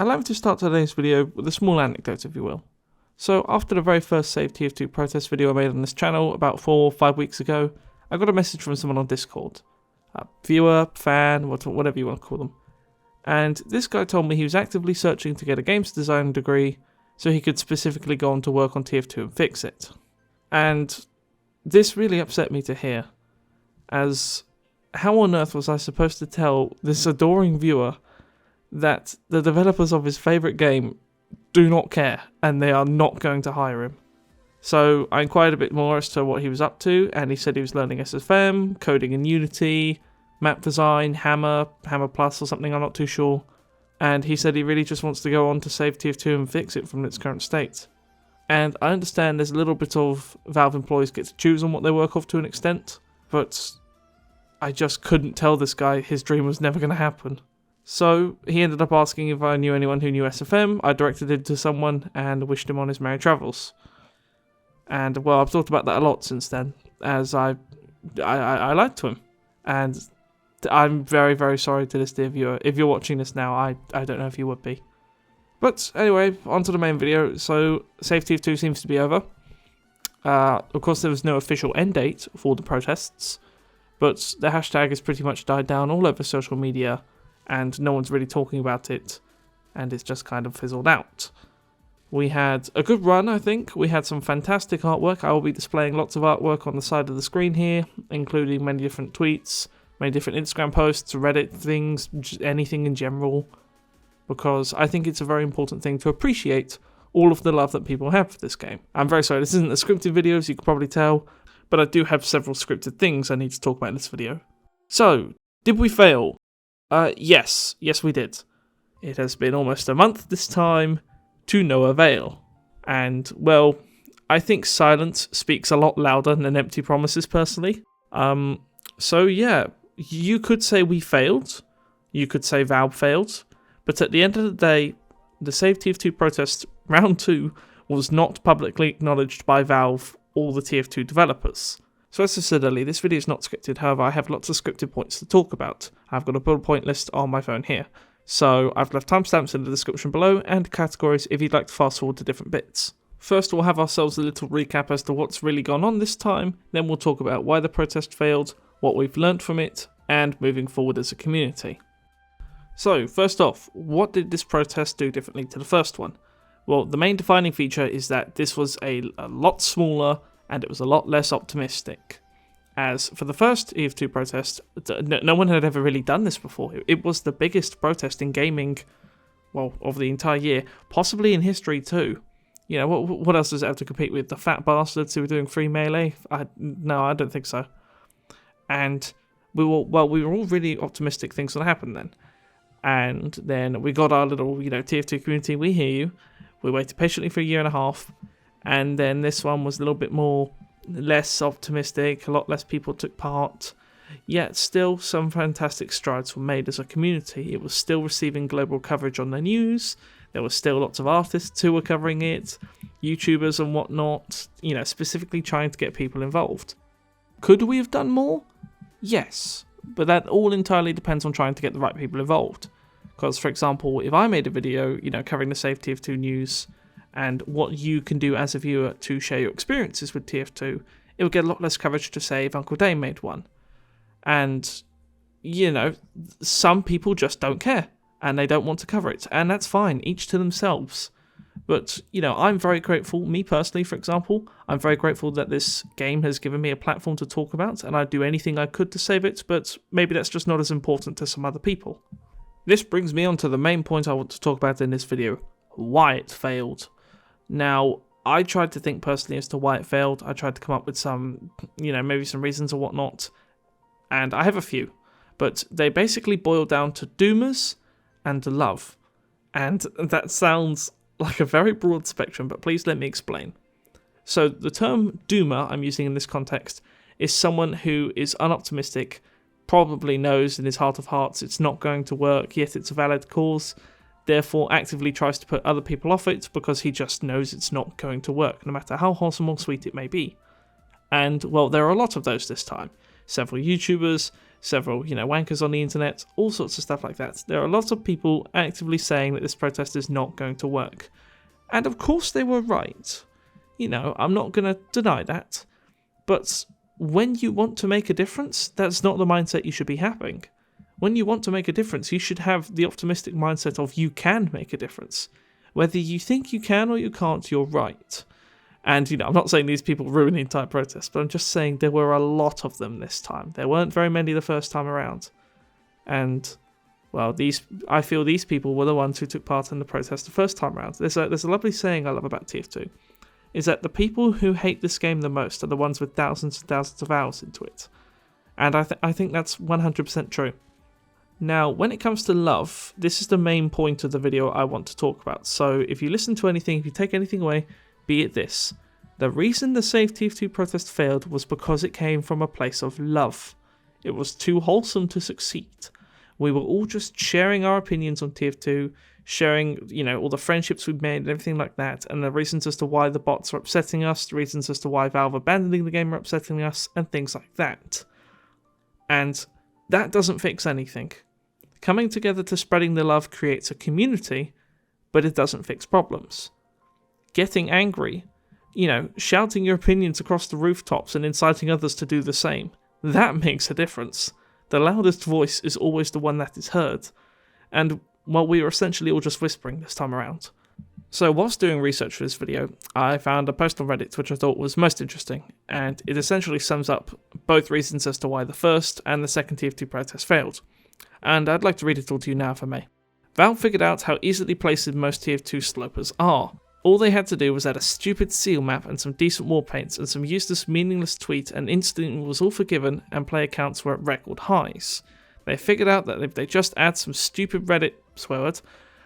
Allow me to start today's video with a small anecdote, if you will. So after the very first Save TF2 protest video I made on this channel about 4 or 5 weeks ago, I got a message from someone on Discord. A viewer, fan, whatever you want to call them. And this guy told me he was actively searching to get a games design degree so he could specifically go on to work on TF2 and fix it. And this really upset me to hear, as how on earth was I supposed to tell this adoring viewer that the developers of his favourite game do not care and they are not going to hire him? So I inquired a bit more as to what he was up to, and he said he was learning SFM, coding in Unity, map design, Hammer Plus or something, I'm not too sure. And he said he really just wants to go on to Save TF2 and fix it from its current state. And I understand there's a little bit of Valve employees get to choose on what they work off to an extent, but I just couldn't tell this guy his dream was never going to happen. So he ended up asking if I knew anyone who knew SFM. I directed him to someone and wished him on his merry travels. And well, I've thought about that a lot since then, as I lied to him. And I'm very, very sorry to this dear viewer. If you're watching this now, I don't know if you would be. But anyway, on to the main video. So Save TF2 seems to be over. Of course, there was no official end date for the protests, but the hashtag has pretty much died down all over social media, and no one's really talking about it, and it's just kind of fizzled out. We had a good run, I think. We had some fantastic artwork. I will be displaying lots of artwork on the side of the screen here, including many different tweets, many different Instagram posts, Reddit things, just anything in general, because I think it's a very important thing to appreciate all of the love that people have for this game. I'm very sorry, this isn't a scripted video, as you can probably tell, but I do have several scripted things I need to talk about in this video. So, did we fail? Yes we did. It has been almost a month this time, to no avail. And, well, I think silence speaks a lot louder than empty promises, personally. So yeah, you could say we failed, you could say Valve failed, but at the end of the day, the Save TF2 protest round 2 was not publicly acknowledged by Valve or the TF2 developers. So as I said earlier, this video is not scripted, however I have lots of scripted points to talk about. I've got a bullet point list on my phone here, so I've left timestamps in the description below and categories if you'd like to fast forward to different bits. First we'll have ourselves a little recap as to what's really gone on this time, then we'll talk about why the protest failed, what we've learnt from it, and moving forward as a community. So first off, what did this protest do differently to the first one? Well, the main defining feature is that this was a lot smaller and it was a lot less optimistic. As for the first TF2 protest, no one had ever really done this before. It was the biggest protest in gaming, well, of the entire year, possibly in history too. You know, what else does it have to compete with? The fat bastards who were doing free melee? No, I don't think so. And we were all really optimistic things would happen then. And then we got our little, TF2 community, we hear you. We waited patiently for a year and a half. And then this one was a little bit less optimistic, a lot less people took part. Yet still some fantastic strides were made as a community. It was still receiving global coverage on the news. There were still lots of artists who were covering it, YouTubers and whatnot, specifically trying to get people involved. Could we have done more? Yes, but that all entirely depends on trying to get the right people involved. Because, for example, if I made a video, covering the Save TF2 news and what you can do as a viewer to share your experiences with TF2, it would get a lot less coverage to say if Lon'qudor made one. And, some people just don't care, and they don't want to cover it, and that's fine, each to themselves. But, I'm very grateful, me personally, for example, I'm very grateful that this game has given me a platform to talk about, and I'd do anything I could to save it, but maybe that's just not as important to some other people. This brings me on to the main point I want to talk about in this video, why it failed. Now, I tried to think personally as to why it failed. I tried to come up with some, maybe some reasons or whatnot, and I have a few, but they basically boil down to doomers and love, and that sounds like a very broad spectrum, but please let me explain. So the term doomer I'm using in this context is someone who is unoptimistic, probably knows in his heart of hearts it's not going to work, yet it's a valid cause, therefore actively tries to put other people off it because he just knows it's not going to work, no matter how wholesome or sweet it may be. And, well, there are a lot of those this time. Several YouTubers, several, wankers on the internet, all sorts of stuff like that. There are lots of people actively saying that this protest is not going to work. And of course they were right. I'm not going to deny that. But when you want to make a difference, that's not the mindset you should be having. When you want to make a difference, you should have the optimistic mindset of you can make a difference. Whether you think you can or you can't, you're right. And, I'm not saying these people ruin the entire protest, but I'm just saying there were a lot of them this time. There weren't very many the first time around. And, well, I feel these people were the ones who took part in the protest the first time around. There's a lovely saying I love about TF2, is that the people who hate this game the most are the ones with thousands and thousands of hours into it. And I think that's 100% true. Now, when it comes to love, this is the main point of the video I want to talk about. So if you listen to anything, if you take anything away, be it this. The reason the Save TF2 protest failed was because it came from a place of love. It was too wholesome to succeed. We were all just sharing our opinions on TF2, sharing, all the friendships we've made and everything like that, and the reasons as to why the bots are upsetting us, the reasons as to why Valve abandoning the game are upsetting us, and things like that. And that doesn't fix anything. Coming together to spreading the love creates a community, but it doesn't fix problems. Getting angry, shouting your opinions across the rooftops and inciting others to do the same, that makes a difference. The loudest voice is always the one that is heard. And, well, we were essentially all just whispering this time around. So whilst doing research for this video, I found a post on Reddit which I thought was most interesting, and it essentially sums up both reasons as to why the first and the second TF2 protest failed. And I'd like to read it all to you now if I may. Valve figured out how easily placed most TF2 slopers are. All they had to do was add a stupid seal map and some decent war paints and some useless meaningless tweet, and instantly was all forgiven and player counts were at record highs. They figured out that if they just add some stupid Reddit swear word,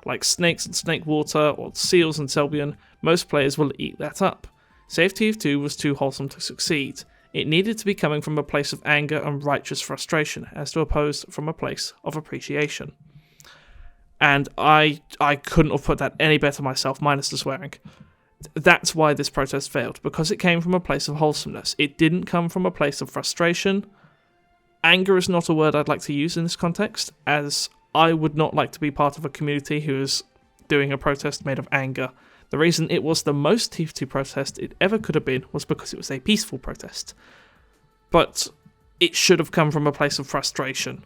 like snakes and snake water or seals and Selbian, most players will eat that up. Save TF2 was too wholesome to succeed. It needed to be coming from a place of anger and righteous frustration, as opposed from a place of appreciation. And I couldn't have put that any better myself, minus the swearing. That's why this protest failed, because it came from a place of wholesomeness. It didn't come from a place of frustration. Anger is not a word I'd like to use in this context, as I would not like to be part of a community who is doing a protest made of anger. The reason it was the most TF2 protest it ever could have been was because it was a peaceful protest. But it should have come from a place of frustration,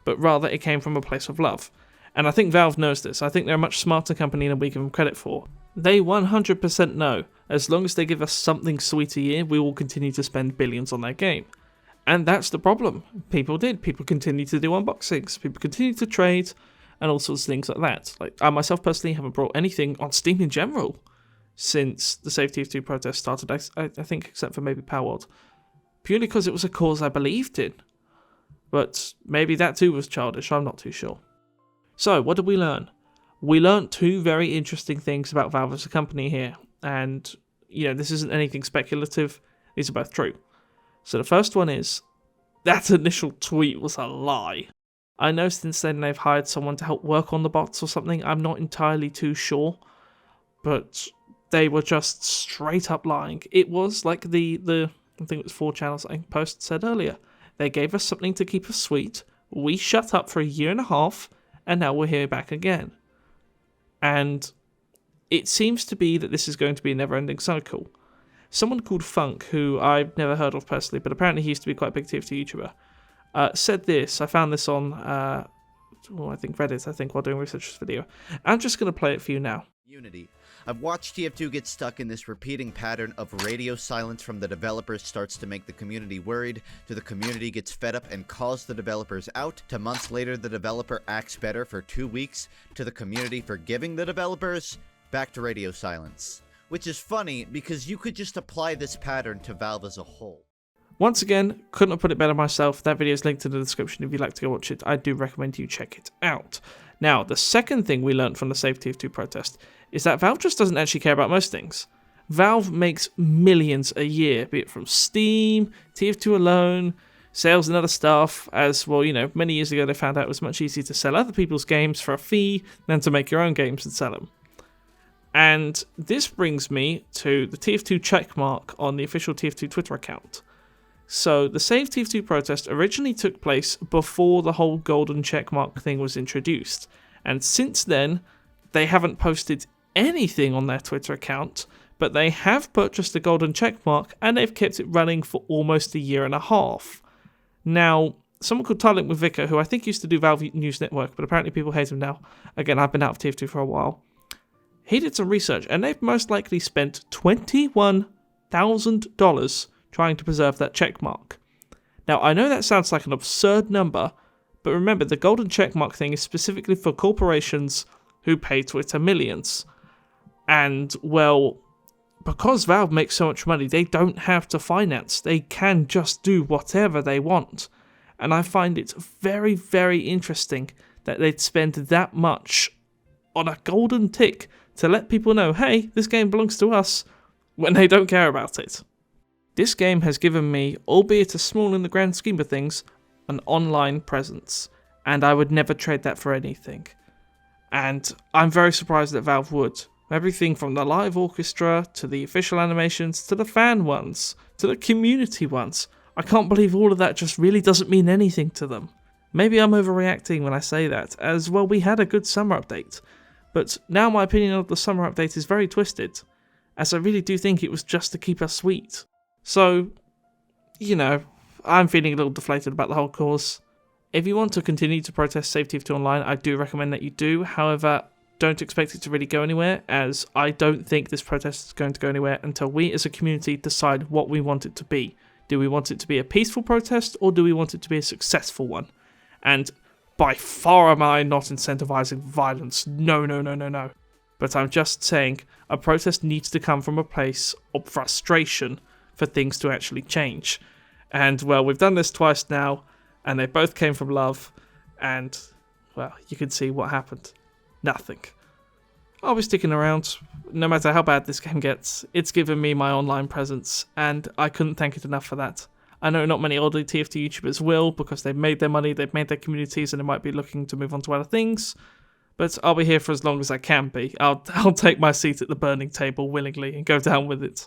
but rather it came from a place of love. And I think Valve knows this. I think they're a much smarter company than we give them credit for. They 100% know, as long as they give us something sweet a year, we will continue to spend billions on their game. And that's the problem. People did. People continue to do unboxings. People continue to trade, and all sorts of things like that. Like, I myself personally haven't brought anything on Steam in general since the Save TF2 protest started, I think, except for maybe Power World. Purely because it was a cause I believed in. But maybe that too was childish, I'm not too sure. So, what did we learn? We learned two very interesting things about Valve as a company here. And, this isn't anything speculative. These are both true. So the first one is, that initial tweet was a lie. I know since then they've hired someone to help work on the bots or something. I'm not entirely too sure. But they were just straight up lying. It was like the I think it was 4 channels I post said earlier. They gave us something to keep us sweet. We shut up for a year and a half. And now we're here back again. And it seems to be that this is going to be a never-ending cycle. Someone called FUNKe, who I've never heard of personally, but apparently he used to be quite a big TF2 YouTuber, said this. I found this on, I think Reddit, while doing research for this video. I'm just going to play it for you now. Unity. I've watched TF2 get stuck in this repeating pattern of radio silence from the developers starts to make the community worried, to the community gets fed up and calls the developers out, to months later the developer acts better for 2 weeks, to the community forgiving the developers, back to radio silence. Which is funny, because you could just apply this pattern to Valve as a whole. Once again, couldn't have put it better myself. That video is linked in the description if you'd like to go watch it. I do recommend you check it out. Now, the second thing we learned from the Save TF2 protest is that Valve just doesn't actually care about most things. Valve makes millions a year, be it from Steam, TF2 alone, sales and other stuff, as, well, many years ago they found out it was much easier to sell other people's games for a fee than to make your own games and sell them. And this brings me to the TF2 checkmark on the official TF2 Twitter account. So the Save TF2 protest originally took place before the whole golden checkmark thing was introduced. And since then, they haven't posted anything on their Twitter account, but they have purchased the golden checkmark and they've kept it running for almost a year and a half. Now, someone called Tarlink with Vicar, who I think used to do Valve News Network, but apparently people hate him now. Again, I've been out of TF2 for a while. He did some research, and they've most likely spent $21,000 trying to preserve that checkmark. Now, I know that sounds like an absurd number, but remember, the golden checkmark thing is specifically for corporations who pay Twitter millions. And, well, because Valve makes so much money, they don't have to finance. They can just do whatever they want. And I find it very, very interesting that they'd spend that much on a golden tick to let people know, hey, this game belongs to us, when they don't care about it. This game has given me, albeit a small in the grand scheme of things, an online presence, and I would never trade that for anything. And I'm very surprised that Valve would. Everything from the live orchestra, to the official animations, to the fan ones, to the community ones. I can't believe all of that just really doesn't mean anything to them. Maybe I'm overreacting when I say that, as well we had a good summer update. But now my opinion of the summer update is very twisted, as I really do think it was just to keep us sweet. So, you know, I'm feeling a little deflated about the whole cause. If you want to continue to protest Save TF2 online, I do recommend that you do. However, don't expect it to really go anywhere, as I don't think this protest is going to go anywhere until we as a community decide what we want it to be. Do we want it to be a peaceful protest, or do we want it to be a successful one? And by far am I not incentivizing violence. No. But I'm just saying a protest needs to come from a place of frustration for things to actually change. And, well, we've done this twice now, and they both came from love, and, well, you can see what happened. Nothing. I'll be sticking around, no matter how bad this game gets. It's given me my online presence, and I couldn't thank it enough for that. I know not many older TF2 YouTubers will, because they've made their money, they've made their communities, and they might be looking to move on to other things. But I'll be here for as long as I can be. I'll take my seat at the burning table willingly and go down with it.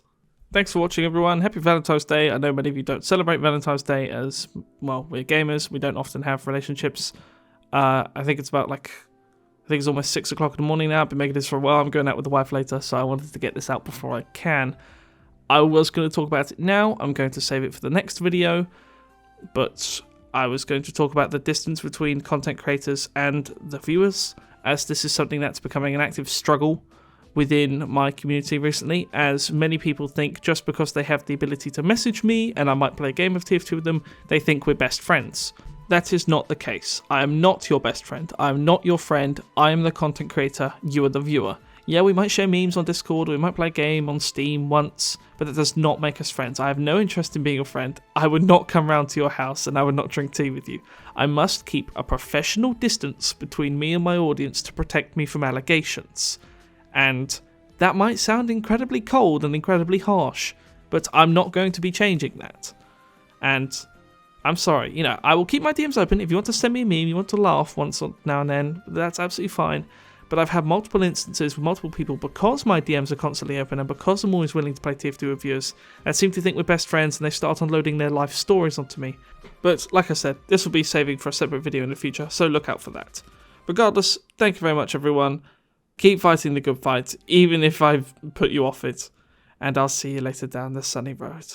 Thanks for watching, everyone. Happy Valentine's Day. I know many of you don't celebrate Valentine's Day as, well, we're gamers. We don't often have relationships. I think it's almost 6 o'clock in the morning now. I've been making this for a while. I'm going out with the wife later, so I wanted to get this out before I can. I was going to talk about it now. I'm going to save it for the next video, but I was going to talk about the distance between content creators and the viewers, as this is something that's becoming an active struggle within my community recently, as many people think just because they have the ability to message me and I might play a game of TF2 with them, they think we're best friends. That is not the case. I am not your best friend. I am not your friend. I am the content creator. You are the viewer. Yeah, we might share memes on Discord, or we might play a game on Steam once, but that does not make us friends. I have no interest in being your friend. I would not come round to your house, and I would not drink tea with you. I must keep a professional distance between me and my audience to protect me from allegations. And that might sound incredibly cold and incredibly harsh, but I'm not going to be changing that. And I'm sorry, you know, I will keep my DMs open. If you want to send me a meme, you want to laugh once now and then, that's absolutely fine. But I've had multiple instances with multiple people, because my DMs are constantly open and because I'm always willing to play TF2 with viewers, that seem to think we're best friends, and they start unloading their life stories onto me. But like I said, this will be saving for a separate video in the future, so look out for that. Regardless, thank you very much, everyone. Keep fighting the good fight, even if I've put you off it. And I'll see you later down the sunny road.